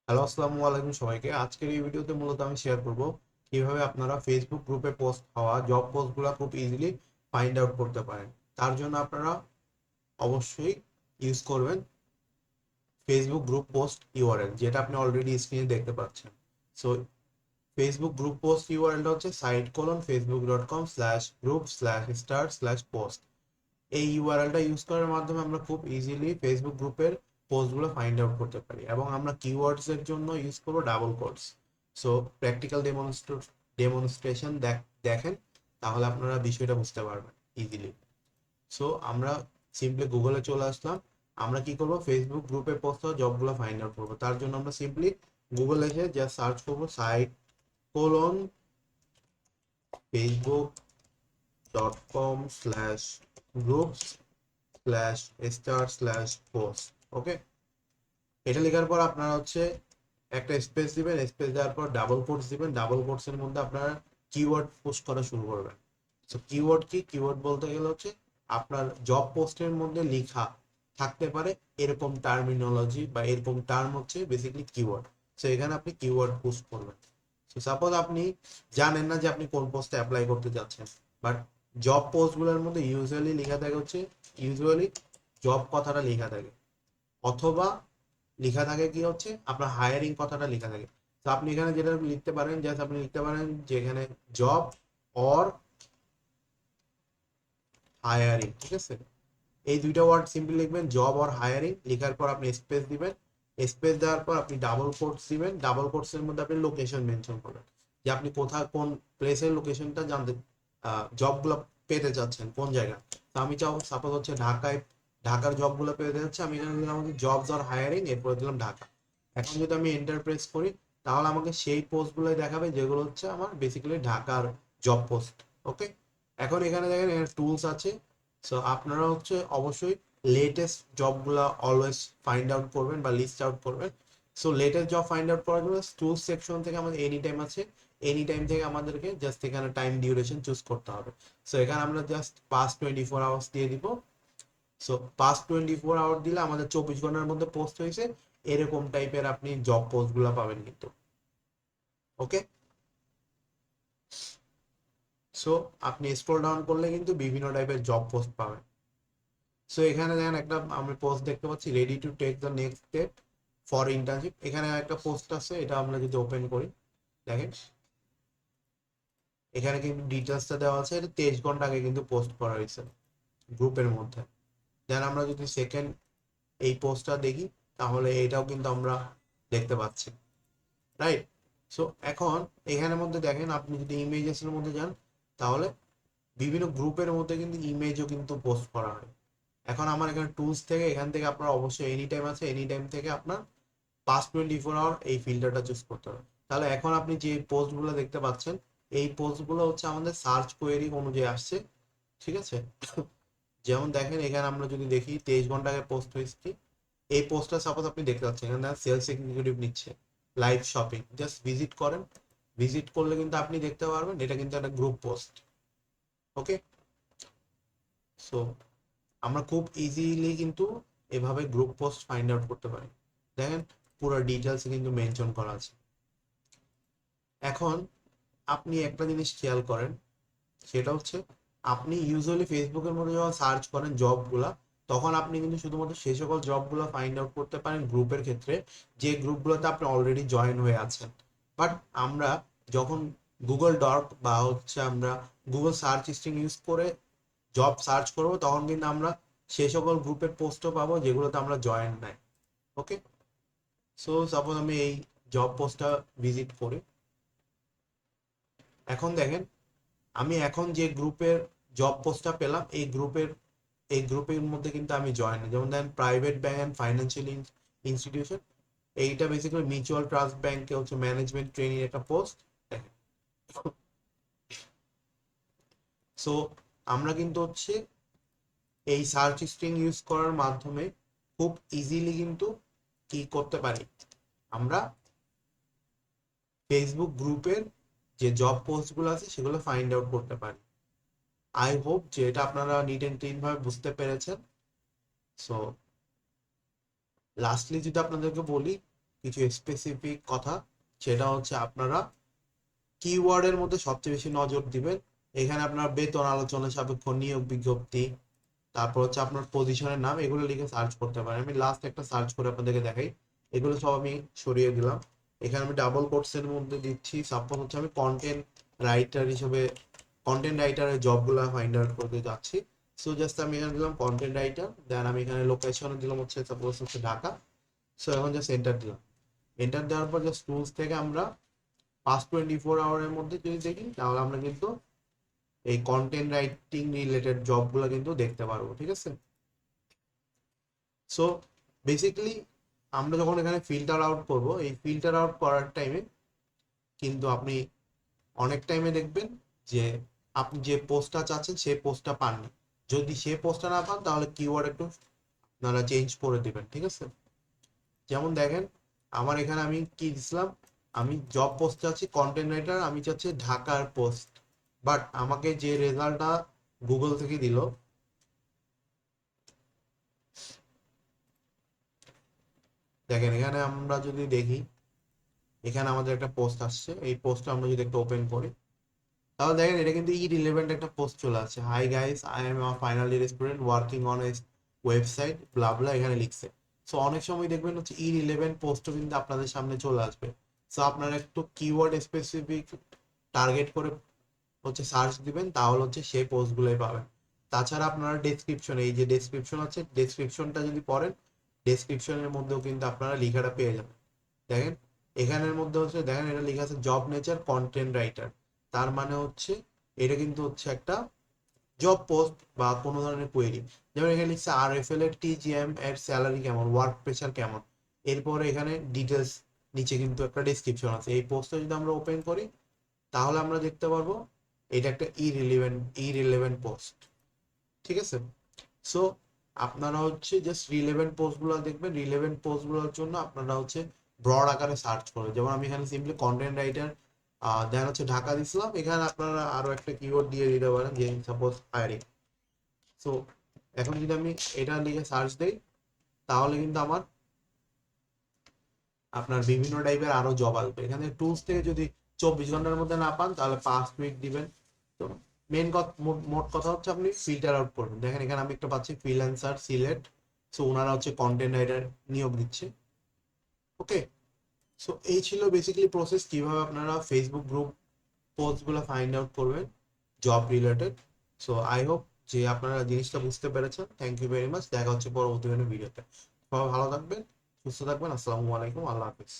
Hello, আসসালামু আলাইকুম সবাইকে। আজকের এই ভিডিওতে মূলত আমি শেয়ার করব কিভাবে আপনারা ফেসবুক গ্রুপে পোস্ট হওয়া জব পোস্টগুলো খুব ইজিলি ফাইন্ড আউট করতে পারেন। তার জন্য আপনারা অবশ্যই ইউজ করবেন ফেসবুক গ্রুপ পোস্ট ইউআরএল, যেটা আপনি অলরেডি স্ক্রিনে দেখতে পাচ্ছেন। সো ফেসবুক গ্রুপ পোস্ট ইউআরএলটা হচ্ছে site:/facebook.com/group/star/post। এই ইউআরএলটা ইউজ করার মাধ্যমে আমরা খুব ইজিলি ফেসবুক গ্রুপের পোস্টগুলো ফাইন্ড আউট করতে পারি, এবং আমরা কিওয়ার্ডস এর জন্য ইউজ করবো double quotes. So practical demonstration দেখেন, তাহলে আপনারা বিষয়টা বুঝতে পারবেন ইজিলি। সো আমরা সিম্পলি গুগলে চলে আসলাম। আমরা কি করব, ফেসবুক গ্রুপে পোস্ট হওয়া জবগুলো ফাইন্ড আউট করবো। তার জন্য আমরা সিম্পলি গুগল এসে জাস্ট সার্চ করবো site:/facebook.com/groups/star/post। ওকে, এটা লেখার পর আপনারা একটা স্পেস দিবেন, স্পেস দেওয়ার পর ডাবল কোটস দিবেন। ডাবল কোটস এর মধ্যে আপনারা কিওয়ার্ড পোস্ট করা শুরু করবেন। সো কিওয়ার্ড কি, কিওয়ার্ড বলতে গেলে আপনার জব পোস্টের মধ্যে লেখা থাকতে পারে এরকম টার্মিনোলজি বা এরকম টার্ম বেসিক্যালি কিওয়ার্ড। সো এখানে আপনি কিওয়ার্ড পোস্ট করবেন। সো সাপোজ আপনি জানেন না যে আপনি কোন পোস্টে অ্যাপ্লাই করতে যাচ্ছেন, বাট জব পোস্টগুলোর মধ্যে ইউজুয়ালি লেখা থাকে ইউজুয়ালি জব কথাটা লেখা থাকে, অথবা লেখা থাকে আপনার হায়ারিং কথাটা লেখা থাকে। তো আপনি এখানে যেটা লিখতে পারেন, জাস্ট আপনি লিখতে পারেন যে এখানে জব অর হায়ারিং, ঠিক আছে? এই দুইটা ওয়ার্ড সিম্পলি লিখবেন, জব অর হায়ারিং। লেখার পর আপনি স্পেস দিবেন। স্পেস দেওয়ার পর আপনি ডাবল কোটস দিবেন। ডাবল কোটস এর মধ্যে আপনি লোকেশন মেনশন করবেন, যে আপনি কোথায় কোন প্লেসের লোকেশনটা জানতে, জবগুলো পেতে চাচ্ছেন কোন জায়গা। তো আমি চাও সাপোজ ঢাকায়, ঢাকার জবগুলো পেতে যাচ্ছে, আমি এখানে দিলাম জবস অর হায়ারিং, এরপরে দিলাম ঢাকা। এখন যদি আমি এন্টার প্রেস করি, তাহলে আমাকে সেই পোস্টগুলোই দেখাবে যেগুলো আমার বেসিক্যালি ঢাকার জব পোস্ট। ওকে, এখন এখানে দেখেন এখানে টুলস আছে। সো আপনারা অবশ্যই লেটেস্ট জবগুলা অলওয়েজ ফাইন্ড আউট করবেন বা লিস্ট আউট করবেন। So latest job find out করার জন্য টুলস সেকশন থেকে আমাদের এনি টাইম আছে। এনি টাইম থেকে আমাদেরকে জাস্ট এখানে টাইম ডিউরেশন চুজ করতে হবে। সো এখানে আমরা জাস্ট পাস্ট 24 আওয়ার্স দিয়ে দিব। সো পাস্ট 24 আওয়ার দিলে আমাদের 24 ঘন্টার মধ্যে পোস্ট হয়েছে এরকম টাইপের আপনি জব পোস্ট গুলা পাবেন কিন্তু। ওকে, সো আপনি স্ক্রল ডাউন করলে কিন্তু বিভিন্ন টাইপের জব পোস্ট পাবেন। সো এখানে দেখেন একটা আমি পোস্ট দেখতে পাচ্ছি, ready to take the next step for internship. এখানে একটা পোস্ট আছে, এটা আমরা যদি ওপেন করি, দেখেন এখানে কিন্তু ডিটেলসটা দেওয়া আছে। এটা 23 ঘন্টা আগে কিন্তু পোস্ট করা হয়েছে গ্রুপের মধ্যে। দেন আমরা যদি সেকেন্ড এই পোস্টটা দেখি, তাহলে এটাও কিন্তু আমরা দেখতে পাচ্ছি, রাইট? সো এখন এখানের মধ্যে দেখেন, আপনি যদি ইমেজেস এর মধ্যে যান, তাহলে বিভিন্ন গ্রুপের মধ্যে কিন্তু ইমেজও কিন্তু পোস্ট করা হয়। এখন আমার এখানে টুলস থেকে, এখান থেকে আপনার অবশ্যই এনি টাইম আছে, এনি টাইম থেকে আপনার পাস্ট 24 আওয়ার এই ফিল্টারটা চুজ করতে হবে। তাহলে এখন আপনি যে পোস্টগুলো দেখতে পাচ্ছেন, এই পোস্টগুলো আমাদের সার্চ কোয়েরি অনুযায়ী আসছে, ঠিক আছে? যেমন দেখেন এখানে আমরা যদি দেখি 23 ঘন্টা আগে পোস্ট হয়েছে, এই পোস্টটা সাপোজ আপনি দেখতে পাচ্ছেন এখানে সেলস এক্সিকিউটিভ নিচ্ছে লাইভ শপিং, জাস্ট ভিজিট করেন। ভিজিট করলে কিন্তু আপনি দেখতে পারবেন এটা কিন্তু একটা গ্রুপ পোস্ট। ওকে, সো আমরা খুব ইজিলি কিন্তু এভাবে গ্রুপ পোস্ট ফাইন্ড আউট করতে পারি। দেখেন পুরো ডিটেলস কিন্তু মেনশন করা আছে। এখন আপনি একটা জিনিস খেয়াল করেন, সেটা আপনি ইউজুয়ালি ফেসবুকের মধ্যে যখন সার্চ করেন জবগুলা, তখন আপনি কিন্তু শুধুমাত্র সেই সকল জবগুলো ফাইন্ড আউট করতে পারেন গ্রুপের ক্ষেত্রে, যে গ্রুপগুলোতে আপনি অলরেডি জয়েন হয়ে আছেন। বাট আমরা যখন গুগল ডক বা আমরা গুগল সার্চ স্ট্রিং ইউজ করে জব সার্চ করব, তখন কিন্তু আমরা সেই সকল গ্রুপের পোস্টও পাবো যেগুলোতে আমরা জয়েন নাই। ওকে, সো সাপোজ আমি এই জব পোস্টটা ভিজিট করি। এখন দেখেন আমি এখন যে গ্রুপের জব পোস্টটা পেলাম, এই গ্রুপের মধ্যে কিন্তু আমি জয়েন, যেমন দেখেন private bank and financial institution. এইটা বেসিক্যালি মিউচুয়াল ট্রাস্ট ব্যাংকে ম্যানেজমেন্ট ট্রেনিং একটা পোস্ট। সো আমরা কিন্তু এই সার্চ স্ট্রিং ইউজ করার মাধ্যমে খুব ইজিলি কিন্তু কি করতে পারি, আমরা ফেসবুক গ্রুপের যে জব পোস্টগুলো আছে সেগুলো ফাইন্ড আউট করতে পারি। আই হোপ যে এটা আপনারা নিট এন্ড ক্লিন ভাবে বুঝতে পেরেছেন। সো লাস্টলি যদি আপনাদেরকে বলি, কিছু স্পেসিফিক কথা, সেটা হচ্ছে আপনারা কিওয়ার্ডের মধ্যে সবচেয়ে বেশি নজর দিবেন। এখানে আপনার বেতন, আলোচনা সাপেক্ষ, নিয়োগ বিজ্ঞপ্তি, তারপর হচ্ছে আপনার পজিশনের নাম, এগুলো লিখে সার্চ করতে পারেন। আমি লাস্ট একটা সার্চ করে আপনাদেরকে দেখাই। এগুলো সব আমি সরিয়ে দিলাম। এখানে আমি ডাবল কোটসের মধ্যে দিচ্ছি, সাপোজ হচ্ছে আমি কন্টেন্ট রাইটার হিসেবে কন্টেন্ট রাইটারের জবগুলো ফাইন্ড আউট করতে যাচ্ছি। সো জাস্ট আমি এখানে দিলাম কন্টেন্ট রাইটার, দেন আমি এখানে লোকেশনে দিলাম হচ্ছে সাপোজ হচ্ছে ঢাকা। সো এখন জাস্ট এন্টার দিলাম। এন্টার দেওয়ার পর জাস্ট টুলস থেকে আমরা পাস্ট 24 আওয়ারের মধ্যে যদি দেখি, তাহলে আমরা কিন্তু এই কন্টেন্ট রাইটিং রিলেটেড জবগুলো কিন্তু দেখতে পারবো। ঠিক আছে, সো বেসিক্যালি আমরা যখন এখানে ফিল্টার আউট করব, এই ফিল্টার আউট করার টাইমে কিন্তু আপনি অনেক টাইমে দেখবেন যে আপনি যে পোস্টটা চাচ্ছেন সেই পোস্টটা পাননি। যদি সে পোস্টটা না পান, তাহলে কিওয়ার্ড একটু আপনারা চেঞ্জ করে দিবেন। ঠিক আছে, যেমন দেখেন আমার এখানে আমি কি দিছিলাম, আমি জব পোস্ট চাচ্ছি কন্টেন্ট রাইটার, আমি চাচ্ছি ঢাকার পোস্ট, বাট আমাকে যে রেজাল্টটা গুগল থেকে দিল, দেখেন এখানে আমরা যদি দেখি, এখানে আমাদের একটা পোস্ট আসছে। এই পোস্টটা আমরা যদি একটু ওপেন করি, তাহলে দেখেন এটা কিন্তু ইরিলেভেন্ট একটা পোস্ট চলে আসছে। Hi guys, I am a final year student working on a website blah blah, এখানে লিখছে। সো অনেক সময় দেখবেন হচ্ছে ইরিলেভেন্ট পোস্টও কিন্তু আপনাদের সামনে চলে আসবে। সো আপনারা একটু কিওয়ার্ড স্পেসিফিক টার্গেট করে হচ্ছে সার্চ দিবেন, তাহলে হচ্ছে সেই পোস্টগুলোই পাবেন। তাছাড়া আপনারা ডেসক্রিপশন, এই যে ডেসক্রিপশন আছে, ডেসক্রিপশনটা যদি পড়েন, ডেসক্রিপশনের মধ্যেও কিন্তু আপনারা লেখাটা পেয়ে যাবেন। দেখেন এখানের মধ্যে হচ্ছে, দেখেন এটা লেখা আছে জব নেচার কন্টেন্ট রাইটার। তার মানে হচ্ছে এটা কিন্তু হচ্ছে একটা জব পোস্ট বা কোনো ধরনের কোয়েরি। যেমন এখানে লিখছে RFL এর TGM এর স্যালারি কেমন, ওয়ার্ক প্রেশার কেমন। এরপরে এখানে ডিটেলস, নিচে কিন্তু একটা ডেসক্রিপশন আছে। এই পোস্টটা যদি আমরা ওপেন করি, তাহলে আমরা দেখতে পারবো এটা একটা ইরিলেভেন্ট পোস্ট। ঠিক আছে, সো আপনারা হচ্ছে জাস্ট রিলেভেন্ট পোস্টগুলো দেখবেন। রিলেভেন্ট পোস্টগুলোর জন্য আপনারা হচ্ছে ব্রড আকারে সার্চ করবেন। যেমন আমি এখানে সিম্পলি কন্টেন্ট রাইটার দেন হচ্ছে ঢাকা দিছিলাম। এখানে আপনারা আরো একটা কিওয়ার্ড দিয়ে দিতে পারেন, যে সাপোজ হায়ারিং। সো এখন যদি আমি এটা লিখে সার্চ দেই, তাহলে কিন্তু আমার আপনার বিভিন্ন টাইপের আরো জব আসবে। এখানে টুলস থেকে যদি 24 ঘন্টার মধ্যে না পান, তাহলে 5 উইক দিবেন। তো মেন মোট কথা হচ্ছে আপনি ফিল্টার আউট করবেন। দেখেন এখানে আমি একটা পাচ্ছি ফ্রিল্যান্সার সিলেট। সো ওনারা হচ্ছে কন্টেন্ট রাইটার নিয়োগ দিচ্ছে। ওকে, সো এই ছিল বেসিক্যালি প্রসেস, কিভাবে আপনারা ফেসবুক গ্রুপ পোস্টগুলো ফাইন্ড আউট করবেন job related. So I hope যে আপনারা জিনিসটা বুঝতে পেরেছেন। Thank you very much. দেখা হচ্ছে পরবর্তী কোনো ভিডিওতে। সবাই ভালো থাকবেন, সুস্থ থাকবেন। আসসালামু আলাইকুম, আল্লাহ হাফিজ।